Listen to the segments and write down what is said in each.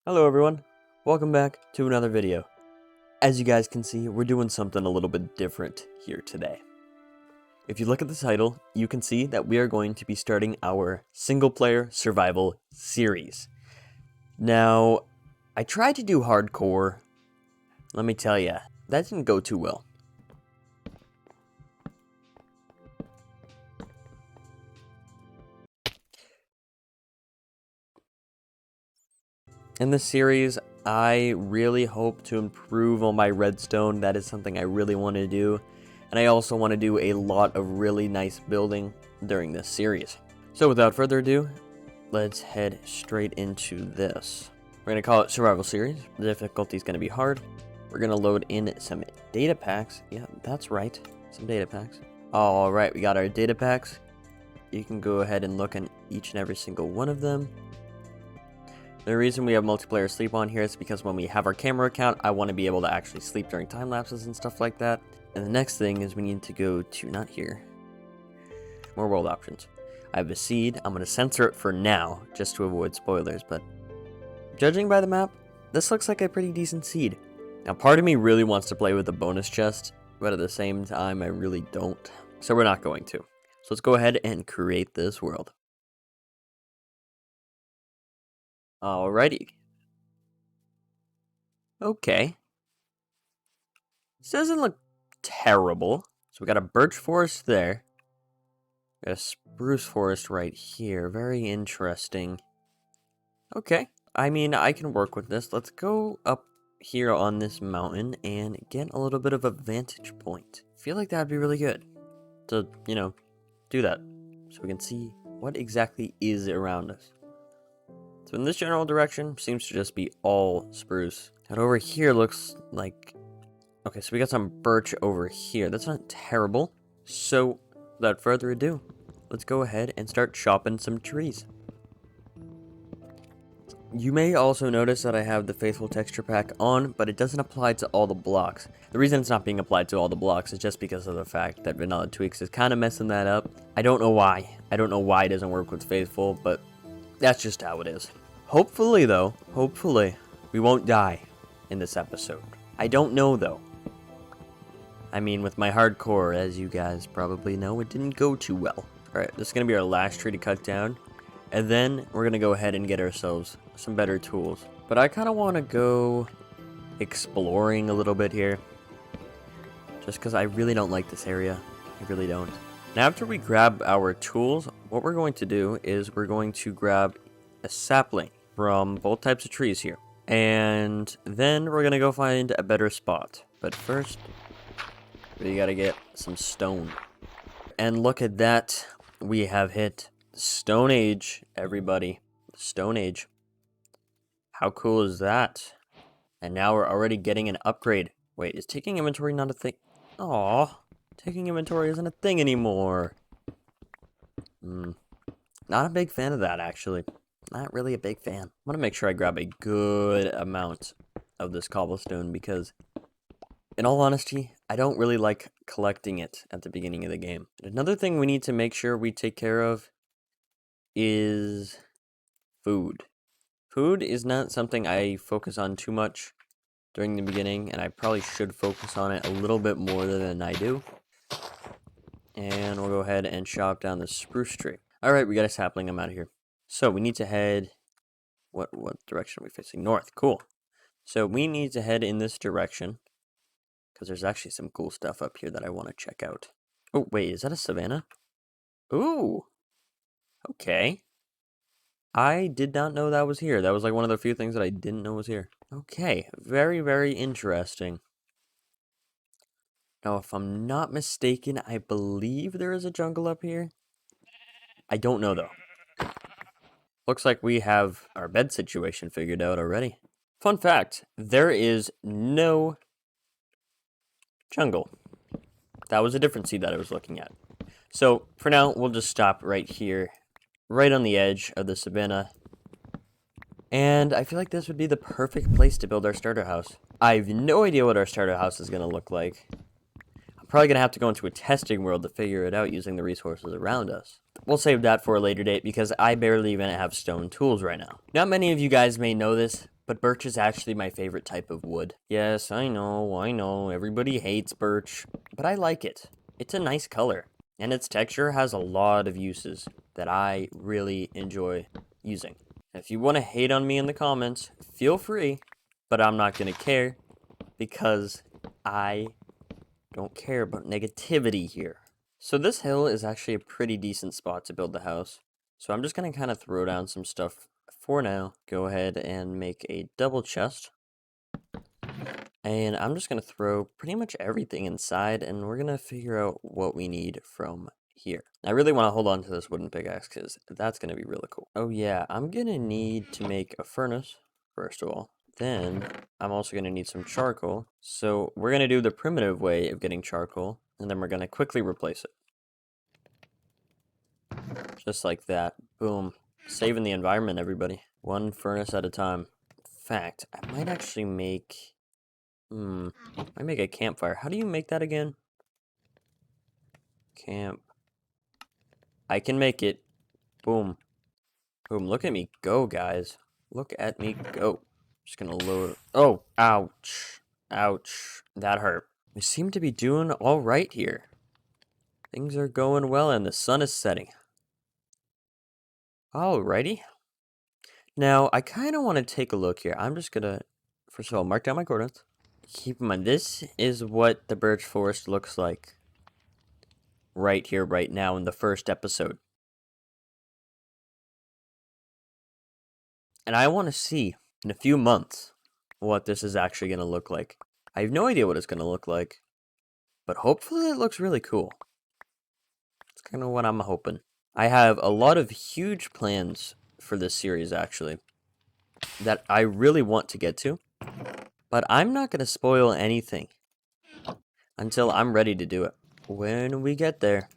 Hello everyone, welcome back to another video. As you guys can see, we're doing something a little bit different here today. If you look at the title, you can see that we are going to be starting our single-player survival series. Now, I tried to do hardcore. Let me tell ya, that didn't go too well. In this series, I really hope to improve on my redstone. That is something I really want to do. And I also want to do a lot of really nice building during this series. So without further ado, let's head straight into this. We're going to call it Survival Series. The difficulty is going to be hard. We're going to load in some data packs. Yeah, that's right. Some data packs. Alright, we got our data packs. You can go ahead and look at each and every single one of them. The reason we have multiplayer sleep on here is because when we have our camera account, I want to be able to actually sleep during time lapses and stuff like that. And the next thing is we need to go to, not here, more world options. I have a seed. I'm going to censor it for now, just to avoid spoilers, but judging by the map, this looks like a pretty decent seed. Now, part of me really wants to play with the bonus chest, but at the same time, I really don't. So we're not going to. So let's go ahead and create this world. Alrighty. Okay. This doesn't look terrible. So we got a birch forest there. Got a spruce forest right here. Very interesting. Okay. I mean, I can work with this. Let's go up here on this mountain and get a little bit of a vantage point. I feel like that would be really good to, do that. So we can see what exactly is around us. So in this general direction, seems to just be all spruce. And over here looks like... Okay, so we got some birch over here. That's not terrible. So, without further ado, let's go ahead and start chopping some trees. You may also notice that I have the Faithful texture pack on, but it doesn't apply to all the blocks. The reason it's not being applied to all the blocks is just because of the fact that Vanilla Tweaks is kind of messing that up. I don't know why. I don't know why it doesn't work with Faithful, but that's just how it is. Hopefully, though, we won't die in this episode. I don't know, though. I mean, with my hardcore, as you guys probably know, it didn't go too well. Alright, this is going to be our last tree to cut down. And then we're going to go ahead and get ourselves some better tools. But I kind of want to go exploring a little bit here. Just because I really don't like this area. I really don't. Now, after we grab our tools, what we're going to do is we're going to grab a sapling from both types of trees here. And then we're going to go find a better spot. But first, we got to get some stone. And look at that. We have hit Stone Age, everybody. Stone Age. How cool is that? And now we're already getting an upgrade. Wait, is taking inventory not a thing? Aw, taking inventory isn't a thing anymore. Not a big fan of that, actually. Not really a big fan. I'm going to make sure I grab a good amount of this cobblestone because, in all honesty, I don't really like collecting it at the beginning of the game. Another thing we need to make sure we take care of is food. Food is not something I focus on too much during the beginning, and I probably should focus on it a little bit more than I do. And we'll go ahead and chop down the spruce tree. Alright, we got a sapling. I'm out of here. So we need to head... What direction are we facing? North. Cool. So we need to head in this direction. Because there's actually some cool stuff up here that I want to check out. Oh, wait, is that a savanna? Ooh. Okay. I did not know that was here. That was like one of the few things that I didn't know was here. Okay, very, very interesting. Now, if I'm not mistaken, I believe there is a jungle up here. I don't know, though. Looks like we have our bed situation figured out already. Fun fact, there is no jungle. That was a different seed that I was looking at. So, for now, we'll just stop right here, right on the edge of the savanna. And I feel like this would be the perfect place to build our starter house. I have no idea what our starter house is going to look like. I'm probably going to have to go into a testing world to figure it out using the resources around us. We'll save that for a later date because I barely even have stone tools right now. Not many of you guys may know this, But birch is actually my favorite type of wood. Yes, I know, everybody hates birch, but I like it. It's a nice color, and its texture has a lot of uses that I really enjoy using. If you want to hate on me in the comments, feel free, but I'm not going to care because I don't care about negativity here. So this hill is actually a pretty decent spot to build the house. So I'm just going to kind of throw down some stuff for now. Go ahead and make a double chest. And I'm just going to throw pretty much everything inside, and we're going to figure out what we need from here. I really want to hold on to this wooden pickaxe because that's going to be really cool. Oh yeah, I'm going to need to make a furnace, first of all. Then I'm also going to need some charcoal. So we're going to do the primitive way of getting charcoal, and then we're going to quickly replace it. Just like that. Boom. Saving the environment, everybody. One furnace at a time. In fact, I might actually make... I make a campfire. How do you make that again? Camp. I can make it. Boom. Boom. Look at me go, guys. Look at me go. Just gonna load. Oh, ouch. Ouch. That hurt. We seem to be doing all right here. Things are going well and the sun is setting. Alrighty. Now, I kind of want to take a look here. I'm just gonna, first of all, mark down my coordinates. Keep in mind, this is what the Birch Forest looks like right here, right now in the first episode. And I want to see in a few months what this is actually going to look like. I have no idea what it's going to look like, but hopefully it looks really cool. That's kind of what I'm hoping. I have a lot of huge plans for this series, actually, that I really want to get to. But I'm not going to spoil anything until I'm ready to do it. When we get there,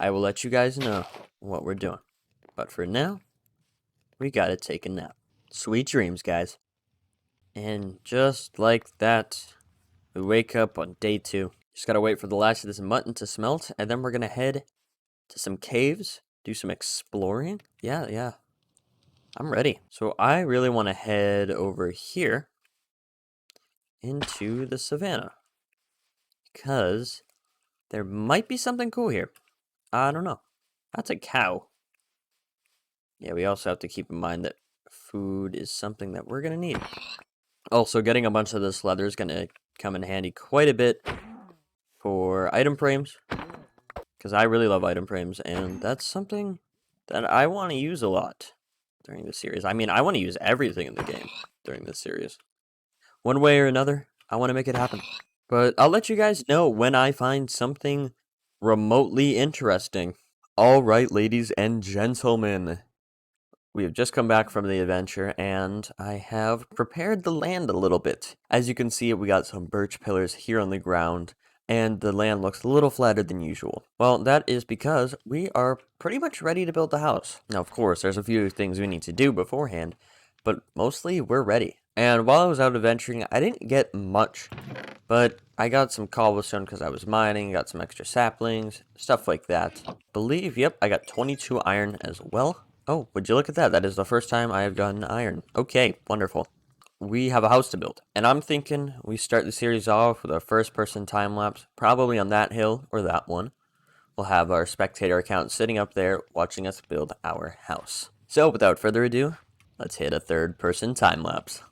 I will let you guys know what we're doing. But for now, we gotta take a nap. Sweet dreams, guys. And just like that, we wake up on day 2. Just gotta wait for the last of this mutton to smelt, and then we're gonna head to some caves, do some exploring. Yeah. I'm ready. So I really want to head over here into the savannah, because there might be something cool here. I don't know. That's a cow. Yeah, we also have to keep in mind that food is something that we're gonna need. Also, getting a bunch of this leather is gonna come in handy quite a bit for item frames, because I really love item frames, and that's something that I want to use a lot during this series. I mean, I want to use everything in the game during this series. One way or another, I want to make it happen. But I'll let you guys know when I find something remotely interesting. Alright, ladies and gentlemen. We have just come back from the adventure, and I have prepared the land a little bit. As you can see, we got some birch pillars here on the ground, and the land looks a little flatter than usual. Well, that is because we are pretty much ready to build the house. Now, of course, there's a few things we need to do beforehand, but mostly we're ready. And while I was out adventuring, I didn't get much, but I got some cobblestone because I was mining, got some extra saplings, stuff like that. Yep, I got 22 iron as well. Oh, would you look at that? That is the first time I have gotten iron. Okay, wonderful. We have a house to build. And I'm thinking we start the series off with a first-person time-lapse, probably on that hill or that one. We'll have our spectator account sitting up there watching us build our house. So, without further ado, let's hit a third-person time-lapse.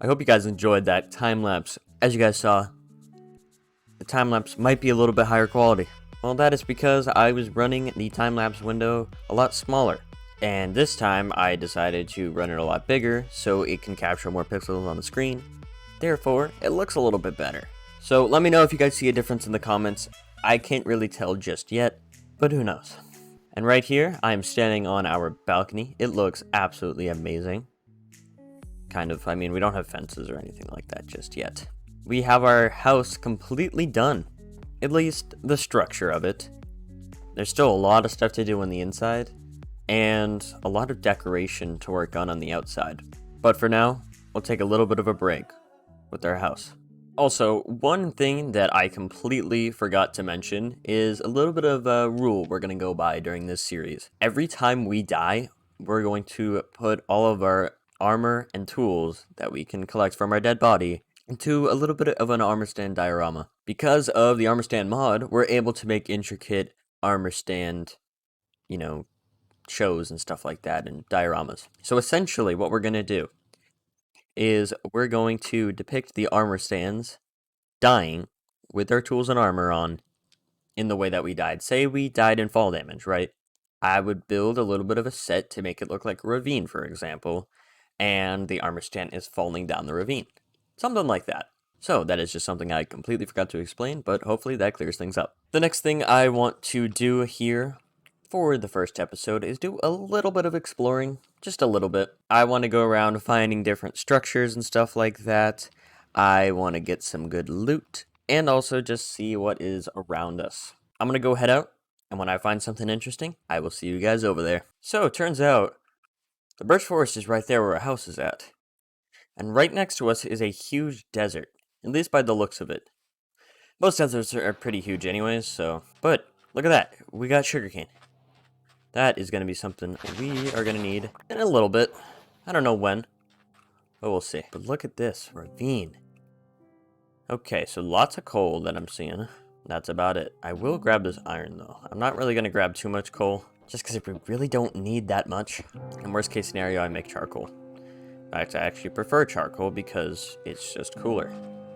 I hope you guys enjoyed that time-lapse. As you guys saw, the time-lapse might be a little bit higher quality. Well, that is because I was running the time-lapse window a lot smaller. And this time, I decided to run it a lot bigger so it can capture more pixels on the screen. Therefore, it looks a little bit better. So let me know if you guys see a difference in the comments. I can't really tell just yet, but who knows. And right here, I am standing on our balcony. It looks absolutely amazing. Kind of, I mean, we don't have fences or anything like that just yet. We have our house completely done. At least the structure of it. There's still a lot of stuff to do on the inside, and a lot of decoration to work on the outside. But for now, we'll take a little bit of a break with our house. Also, one thing that I completely forgot to mention is a little bit of a rule we're going to go by during this series. Every time we die, we're going to put all of our armor and tools that we can collect from our dead body into a little bit of an armor stand diorama. Because of the armor stand mod, we're able to make intricate armor stand, shows and stuff like that and dioramas. So essentially what we're going to do is we're going to depict the armor stands dying with their tools and armor on in the way that we died. Say we died in fall damage, right? I would build a little bit of a set to make it look like a ravine, for example, and the armor stand is falling down the ravine. Something like that. So that is just something I completely forgot to explain, but hopefully that clears things up. The next thing I want to do here for the first episode is do a little bit of exploring, just a little bit. I want to go around finding different structures and stuff like that. I want to get some good loot and also just see what is around us. I'm going to go head out, and when I find something interesting, I will see you guys over there. So it turns out the Birch Forest is right there where our house is at. And right next to us is a huge desert, at least by the looks of it. Most deserts are pretty huge anyways, so... But, look at that. We got sugarcane. That is going to be something we are going to need in a little bit. I don't know when, but we'll see. But look at this ravine. Okay, so lots of coal that I'm seeing. That's about it. I will grab this iron, though. I'm not really going to grab too much coal, just because we really don't need that much. In worst case scenario, I make charcoal. In fact, I actually prefer charcoal because it's just cooler.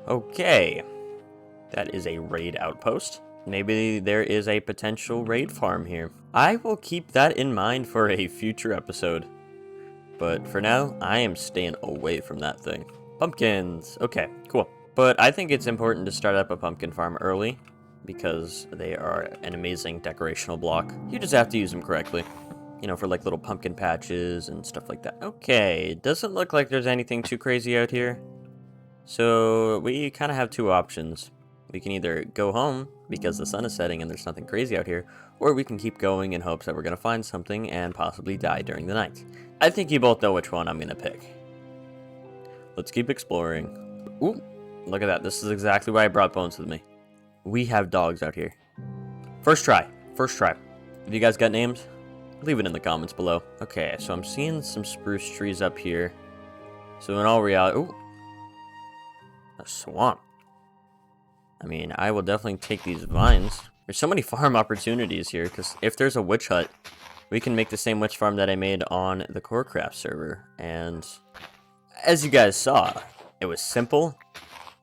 Okay. That is a raid outpost. Maybe there is a potential raid farm here. I will keep that in mind for a future episode. But for now, I am staying away from that thing. Pumpkins. Okay, cool. But I think it's important to start up a pumpkin farm early because they are an amazing decorational block. You just have to use them correctly. For like little pumpkin patches and stuff like that. Okay, it doesn't look like there's anything too crazy out here. So we kind of have two options. We can either go home because the sun is setting and there's nothing crazy out here, or we can keep going in hopes that we're going to find something and possibly die during the night. I think you both know which one I'm going to pick. Let's keep exploring. Ooh, look at that. This is exactly why I brought Bones with me. We have dogs out here. First try. Have you guys got names? Leave it in the comments below. Okay, so I'm seeing some spruce trees up here. So in all reality... Ooh. A swamp. I mean, I will definitely take these vines. There's so many farm opportunities here, because if there's a witch hut, we can make the same witch farm that I made on the Corecraft server. And as you guys saw, it was simple,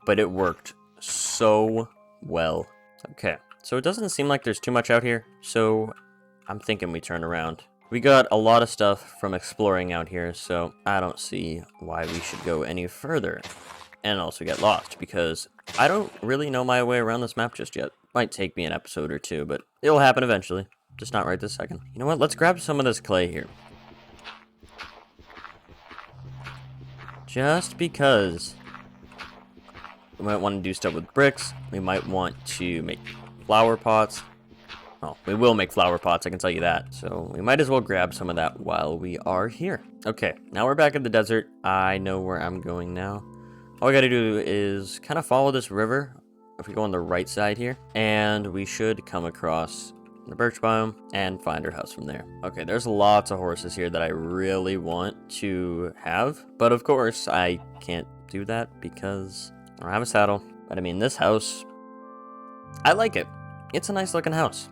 but it worked so well. Okay, so it doesn't seem like there's too much out here, so I'm thinking we turn around. We got a lot of stuff from exploring out here, so I don't see why we should go any further and also get lost, because I don't really know my way around this map just yet. Might take me an episode or two, but it'll happen eventually. Just not right this second. You know what? Let's grab some of this clay here. Just because we might want to do stuff with bricks. We might want to make flower pots. Oh, we will make flower pots, I can tell you that. So we might as well grab some of that while we are here. Okay, now we're back in the desert. I know where I'm going now. All we gotta do is kind of follow this river. If we go on the right side here, and we should come across the birch biome and find our house from there. Okay, there's lots of horses here that I really want to have, but of course I can't do that because I don't have a saddle. But I mean, this house, I like it. It's a nice looking house.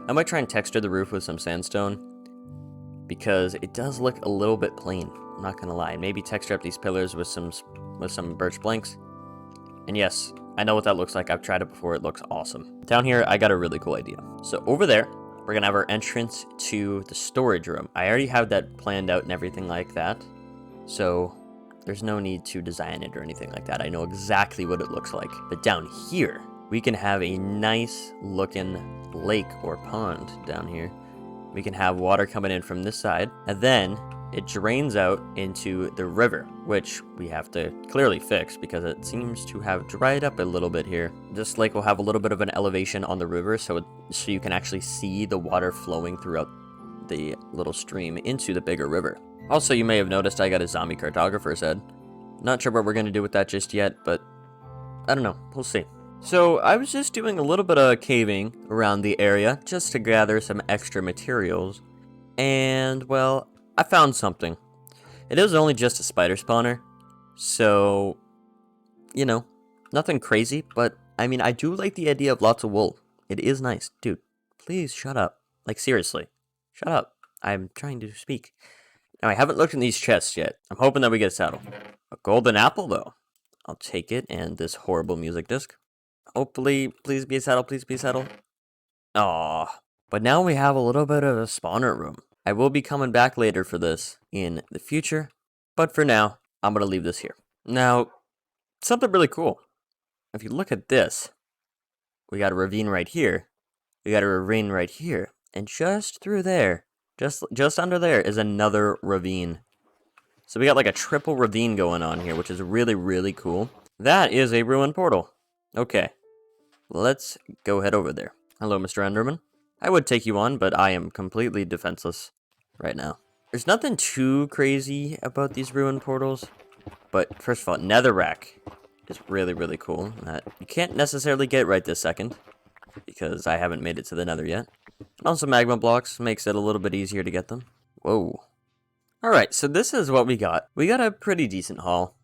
I might try and texture the roof with some sandstone because it does look a little bit plain. I'm not gonna lie. Maybe texture up these pillars with some birch planks. And yes, I know what that looks like. I've tried it before. It looks awesome. Down here, I got a really cool idea. So over there, we're gonna have our entrance to the storage room. I already have that planned out and everything like that. So there's no need to design it or anything like that. I know exactly what it looks like. But down here, we can have a nice looking lake or pond down here. we can have water coming in from this side, and then it drains out into the river, which we have to clearly fix because it seems to have dried up a little bit here. This lake will have a little bit of an elevation on the river, so you can actually see the water flowing throughout the little stream into the bigger river. Also, you may have noticed I got a zombie cartographer's head. Not sure what we're going to do with that just yet, but I don't know. We'll see. So I was just doing a little bit of caving around the area just to gather some extra materials. And, well, I found something. It is only just a spider spawner. So, you know, nothing crazy. But, I mean, I do like the idea of lots of wool. It is nice. Dude, please shut up. Like, seriously. Shut up. I'm trying to speak. Now, I haven't looked in these chests yet. I'm hoping that we get a saddle. A golden apple, though. I'll take it, and this horrible music disc. Hopefully, please be a saddle, please be a saddle. Aw. But now we have a little bit of a spawner room. I will be coming back later for this in the future, but for now, I'm going to leave this here. Now, something really cool. If you look at this, we got a ravine right here. We got a ravine right here. And just through there, just under there is another ravine. So we got like a triple ravine going on here, which is really, really cool. That is a ruined portal. Okay, let's go head over there. Hello, Mr. Enderman. I would take you on, but I am completely defenseless right now. There's nothing too crazy about these ruined portals, but first of all, netherrack is really, really cool. That you can't necessarily get right this second, because I haven't made it to the nether yet. And also magma blocks makes it a little bit easier to get them. Whoa. Alright, so this is what we got. We got a pretty decent haul.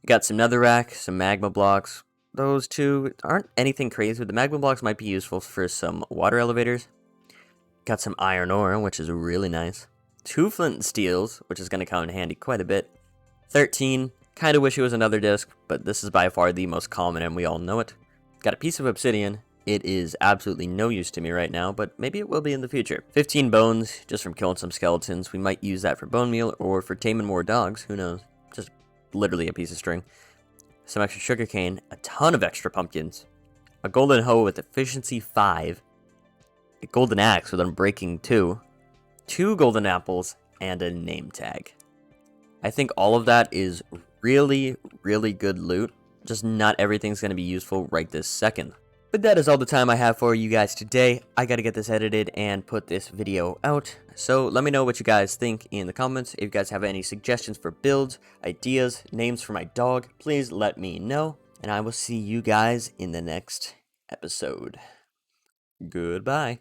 We got some netherrack, some magma blocks. Those two aren't anything crazy, but the magma blocks might be useful for some water elevators. Got some iron ore, which is really nice. 2 flint and steels, which is going to come in handy quite a bit. 13. Kind of wish it was another disc, but this is by far the most common and we all know it. Got a piece of obsidian. It is absolutely no use to me right now, but maybe it will be in the future. 15 bones, just from killing some skeletons. We might use that for bone meal or for taming more dogs, who knows. Just literally a piece of string. Some extra sugarcane, a ton of extra pumpkins, a golden hoe with efficiency 5, a golden axe with unbreaking 2, 2 golden apples, and a name tag. I think all of that is really, really good loot. Just not everything's going to be useful right this second. But that is all the time I have for you guys today. I gotta get this edited and put this video out. So let me know what you guys think in the comments. If you guys have any suggestions for builds, ideas, names for my dog, please let me know. And I will see you guys in the next episode. Goodbye.